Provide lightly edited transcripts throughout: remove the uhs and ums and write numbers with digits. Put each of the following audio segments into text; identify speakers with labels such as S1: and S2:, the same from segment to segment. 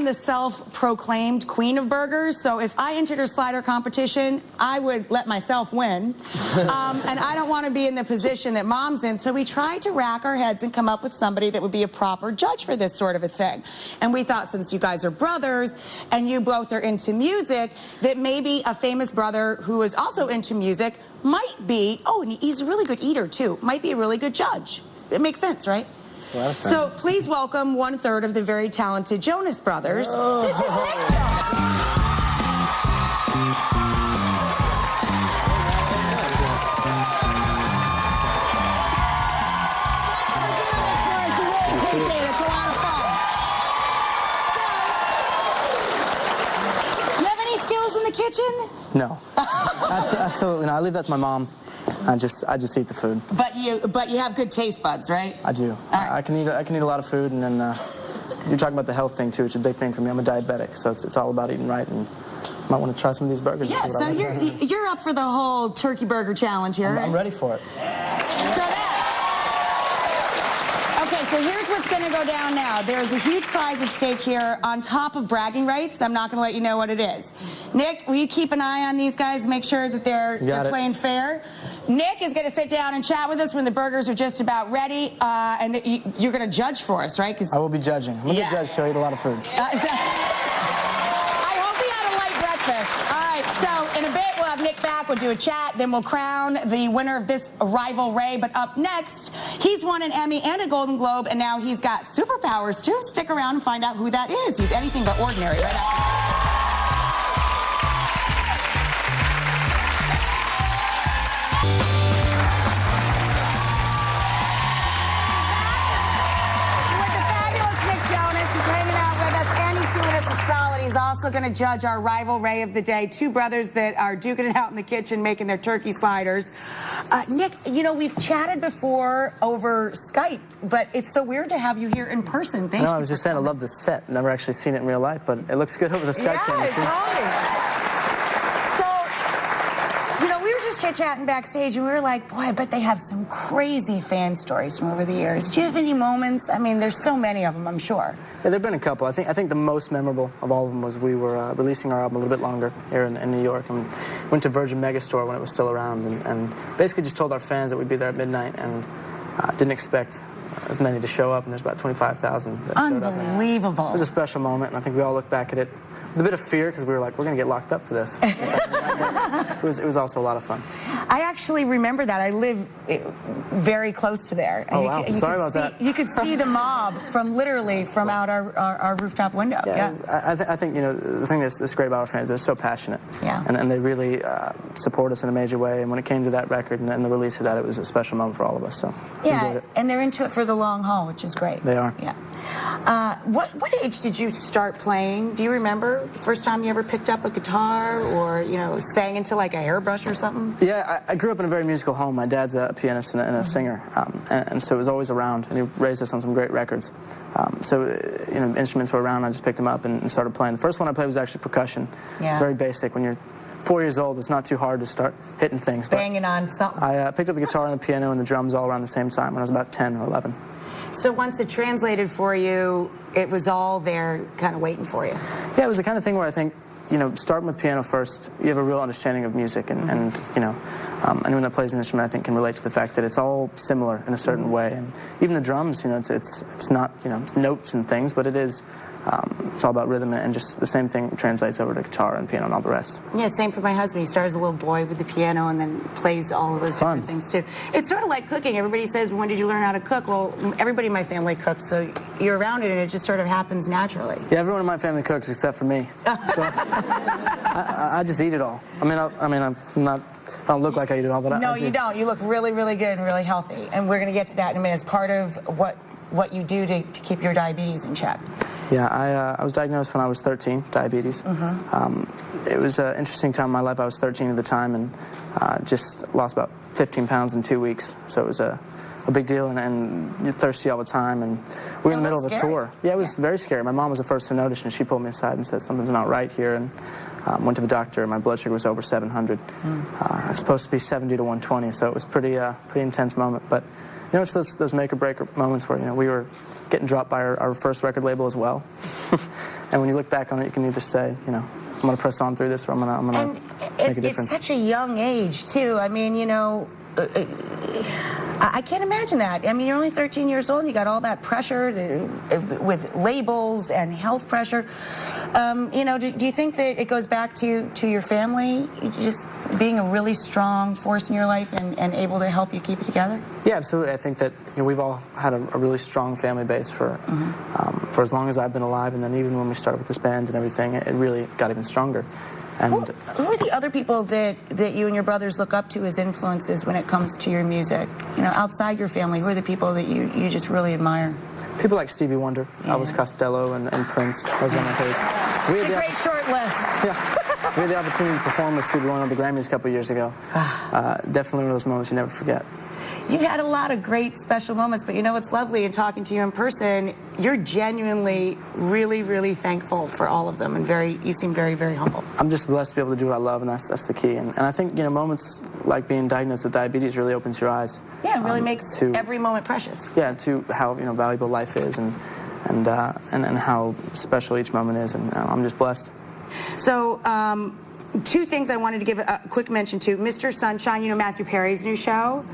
S1: am the self-proclaimed queen of burgers, so if I entered a slider competition, I would let myself win. And I don't want to be in the position that Mom's in, so we tried to rack our heads and come up with somebody that would be a proper judge for this sort of a thing. And we thought, since you guys are brothers and you both are into music, that maybe a famous brother who is also into music might be, oh, and he's a really good eater too, might be a really good judge. It makes sense, right?
S2: Makes a lot of sense.
S1: So please welcome 1/3 of the very talented Jonas Brothers. Oh. This is Nick Jonas. It's a lot of fun. You have any skills in the kitchen?
S2: No. Absolutely not. I leave that to my mom. I just eat the food.
S1: But you have good taste buds, right?
S2: I do. Right. I can eat a lot of food, and then you're talking about the health thing too, which is a big thing for me. I'm a diabetic, so it's all about eating right, and I might want to try some of these burgers.
S1: Yeah, so you're up for the whole turkey burger challenge here.
S2: I'm ready for it.
S1: So here's what's going to go down now. There's a huge prize at stake here on top of bragging rights. I'm not going to let you know what it is. Nick, will you keep an eye on these guys, make sure that they're playing fair? Nick is going to sit down and chat with us when the burgers are just about ready, and you're going to judge for us, right?
S2: I will be judging. I'm a good judge, so I eat a lot of food.
S1: I hope he had a light breakfast. All right, so in a bit, we'll have Nick back. We'll do a chat. Then we'll crown the winner of this rivalry. But up next, he's won an Emmy and a Golden Globe, and now he's got superpowers, too. Stick around and find out who that is. He's anything but ordinary right after. Also going to judge our rivalry of the day. Two brothers that are duking it out in the kitchen, making their turkey sliders. Nick, you know, we've chatted before over Skype, but it's so weird to have you here in person. Thank you.
S2: I was just saying, I love this set. Never actually seen it in real life, but it looks good over the Skype camera.
S1: So, you know, we were just chit-chatting backstage, and we were like, boy, I bet they have some crazy fan stories from over the years. Do you have any moments? I mean, there's so many of them, I'm sure.
S2: Yeah, there have been a couple. I think the most memorable of all of them was we were releasing our album a little bit longer here in New York, and went to Virgin Megastore when it was still around, and basically just told our fans that we'd be there at midnight, and didn't expect as many to show up, and there's about 25,000 that showed up.
S1: Unbelievable.
S2: It was a special moment, and I think we all look back at it with a bit of fear, because we were like, we're going to get locked up for this. It was also a lot of fun.
S1: I actually remember that. I live very close to there.
S2: Oh, wow. Sorry about that.
S1: You could see the mob from literally from out our rooftop window.
S2: Yeah. I think, you know, the thing that's great about our fans, they're so passionate.
S1: Yeah.
S2: And they really support us in a major way. And when it came to that record and the release of that, it was a special moment for all of us. So enjoyed it.
S1: And they're into it for the long haul, which is great.
S2: They are.
S1: Yeah. What age did you start playing? Do you remember the first time you ever picked up a guitar or, you know, sang into like a hairbrush or something?
S2: Yeah, I grew up in a very musical home. My dad's a pianist and a singer, and so it was always around, and he raised us on some great records. So, you know, instruments were around, I just picked them up and started playing. The first one I played was actually percussion. Yeah. It's very basic. When you're 4 years old, it's not too hard to start hitting things.
S1: Banging on something.
S2: I picked up the guitar and the piano and the drums all around the same time when I was about 10 or 11.
S1: So once it translated for you, it was all there kind of waiting for you?
S2: Yeah, it was the kind of thing where I think, you know, starting with piano first, you have a real understanding of music, and you know, anyone that plays an instrument, I think, can relate to the fact that it's all similar in a certain way. And even the drums, you know, it's not, you know, it's notes and things, but it is, it's all about rhythm, and just the same thing translates over to guitar and piano and all the rest.
S1: Yeah, same for my husband. He started as a little boy with the piano and then plays all of those different things too. It's sort of like cooking. Everybody says, when did you learn how to cook? Well, everybody in my family cooks, so you're around it and it just sort of happens naturally.
S2: Yeah, everyone in my family cooks except for me. So I just eat it all. I don't look like I eat it all, but
S1: no,
S2: I do.
S1: You don't. You look really, really good and really healthy. And we're going to get to that in a minute as part of what you do to keep your diabetes in check.
S2: Yeah, I was diagnosed when I was 13, diabetes. It was an interesting time in my life. I was 13 at the time, and just lost about 15 pounds in 2 weeks. So it was a big deal, and you're thirsty all the time, and we were in the middle of a tour. Yeah, it was very scary. My mom was the first to notice, and she pulled me aside and said, something's not right here, and went to the doctor, and my blood sugar was over 700. It's supposed to be 70 to 120, so it was pretty intense moment. But, you know, it's those make or break moments where, you know, we were getting dropped by our first record label as well. And when you look back on it, you can either say, you know, I'm going to press on through this, or I'm going to make a difference.
S1: It's such a young age, too. I mean, you know, I can't imagine that. I mean, you're only 13 years old, and you got all that pressure with labels and health pressure. You know, do you think that it goes back to your family, just being a really strong force in your life and able to help you keep it together?
S2: Yeah, absolutely. I think that, you know, we've all had a really strong family base for as long as I've been alive, and then even when we started with this band and everything, it really got even stronger. And
S1: who are the other people that you and your brothers look up to as influences when it comes to your music? You know, outside your family, who are the people that you just really admire?
S2: People like Stevie Wonder, Elvis Costello, and Prince. Those are my favorites.
S1: It's a great short list.
S2: Yeah, we had the opportunity to perform with Stevie Wonder at the Grammys a couple of years ago. Definitely one of those moments you never forget.
S1: You've had a lot of great special moments, but you know what's lovely in talking to you in person, you're genuinely really, really thankful for all of them, and you seem very, very humble.
S2: I'm just blessed to be able to do what I love, and that's the key. And I think, you know, moments like being diagnosed with diabetes really opens your eyes.
S1: Yeah, it really makes every moment precious.
S2: Yeah, to how, you know, valuable life is, and how special each moment is, and I'm just blessed.
S1: So, two things I wanted to give a quick mention to. Mr. Sunshine, you know Matthew Perry's new show?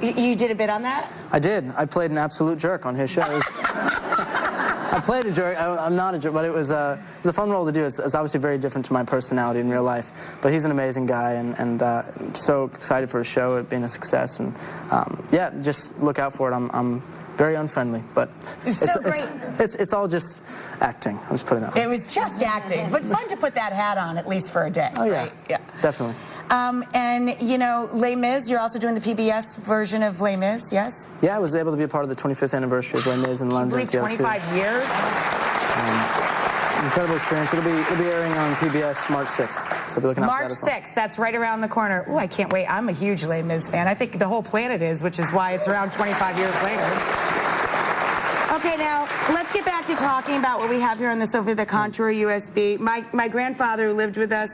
S1: You did a bit on that?
S2: I did. I played an absolute jerk on his show. I played a jerk. I'm not a jerk, but it was a fun role to do. It's obviously very different to my personality in real life. But he's an amazing guy, and so excited for his show, it being a success. And yeah, just look out for it. I'm very unfriendly, but it's all just acting. I'm just putting that.
S1: It was just acting, but fun to put that hat on at least for a day.
S2: Oh yeah,
S1: right? Yeah,
S2: definitely.
S1: And, you know, Les Mis, you're also doing the PBS version of Les Mis, yes?
S2: Yeah, I was able to be a part of the 25th anniversary of Les Mis in London.
S1: Can you believe 25 years?
S2: Incredible experience. It'll be airing on PBS March 6th. So be looking out for that as well.
S1: March 6th, that's right around the corner. Oh, I can't wait. I'm a huge Les Mis fan. I think the whole planet is, which is why it's around 25 years later. Okay, now, let's get back to talking about what we have here on the sofa, the Contour USB. My grandfather, who lived with us,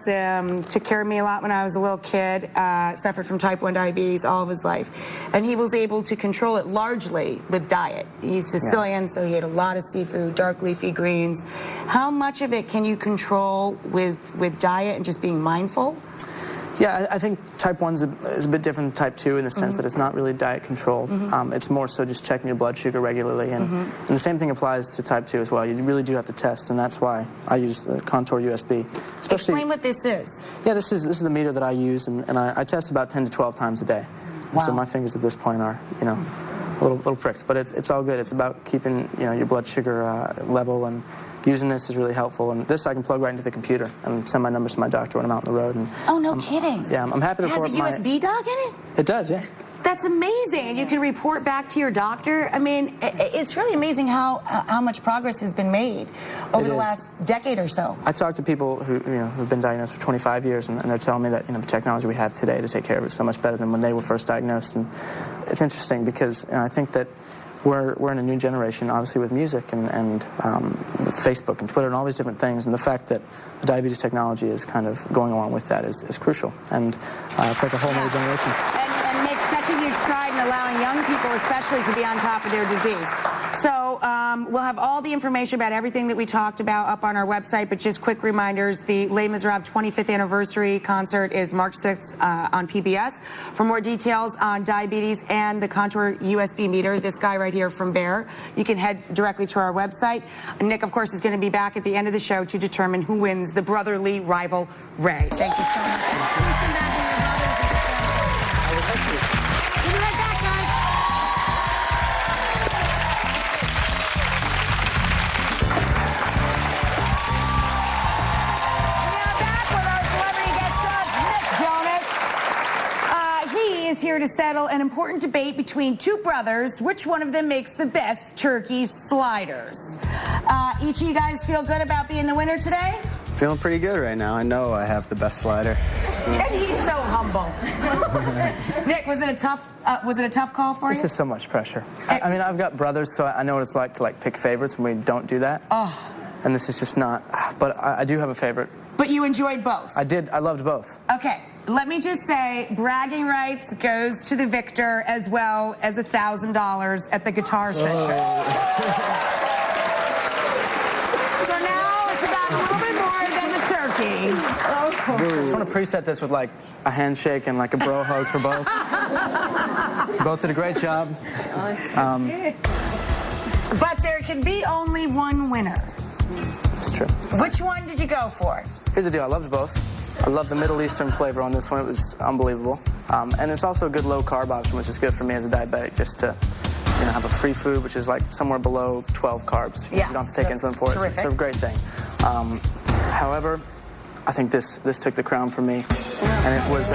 S1: took care of me a lot when I was a little kid, suffered from type 1 diabetes all of his life. And he was able to control it largely with diet. He's Sicilian, so he ate a lot of seafood, dark leafy greens. How much of it can you control with diet and just being mindful?
S2: Yeah, I think type 1 is a bit different than type 2 in the sense that it's not really diet controlled. It's more so just checking your blood sugar regularly. And the same thing applies to type 2 as well. You really do have to test, and that's why I use the Contour USB.
S1: Explain what this is.
S2: Yeah, this is the meter that I use, and I test about 10 to 12 times a day.
S1: Wow.
S2: So my fingers at this point are, you know, a little pricked. But it's all good. It's about keeping, you know, your blood sugar level, and using this is really helpful. And this I can plug right into the computer and send my numbers to my doctor when I'm out on the road. And
S1: oh, no kidding.
S2: Yeah, I'm happy to report
S1: It has a USB dock in it?
S2: It does, yeah.
S1: That's amazing. And you can report back to your doctor. I mean, it's really amazing how much progress has been made over the last decade or so.
S2: I talk to people who've been diagnosed for 25 years, and they're telling me that, you know, the technology we have today to take care of it is so much better than when they were first diagnosed. And it's interesting because, you know, I think that we're in a new generation, obviously, with music and with Facebook and Twitter and all these different things, and the fact that the diabetes technology is kind of going along with that is crucial. And it's like a whole new generation.
S1: And makes such a huge stride in allowing young people especially to be on top of their disease. So we'll have all the information about everything that we talked about up on our website, but just quick reminders, the Les Miserables 25th anniversary concert is March 6th on PBS. For more details on diabetes and the Contour USB meter, this guy right here from Bear, you can head directly to our website. Nick, of course, is going to be back at the end of the show to determine who wins the brotherly rival Ray. Thank you so much. Here to settle an important debate between two brothers. Which one of them makes the best turkey sliders? Each of you guys feel good about being the winner today?
S3: Feeling pretty good right now. I know I have the best slider. So.
S1: And he's so humble. Nick, was it a tough call for you?
S2: This is so much pressure. I mean, I've got brothers, so I know what it's like to pick favorites when we don't do that.
S1: Oh.
S2: And this is just not. But I do have a favorite.
S1: But you enjoyed both?
S2: I did. I loved both.
S1: Okay. let me just say, bragging rights goes to the victor as well as $1,000 at the Guitar Center. So now it's about a little bit more than the turkey.
S2: I just want to preset this with like a handshake and like a bro hug for both. Both did a great job.
S1: But there can be only one winner.
S2: It's true.
S1: Which one did you go for?
S2: Here's the deal. I loved both. I love the Middle Eastern flavor on this one. It was unbelievable. And it's also a good low-carb option, which is good for me as a diabetic, just to have a free food, which is like somewhere below 12 carbs.
S1: Yes,
S2: you don't have to take insulin for it. So it's a great thing. However, I think this took the crown for me. And it was...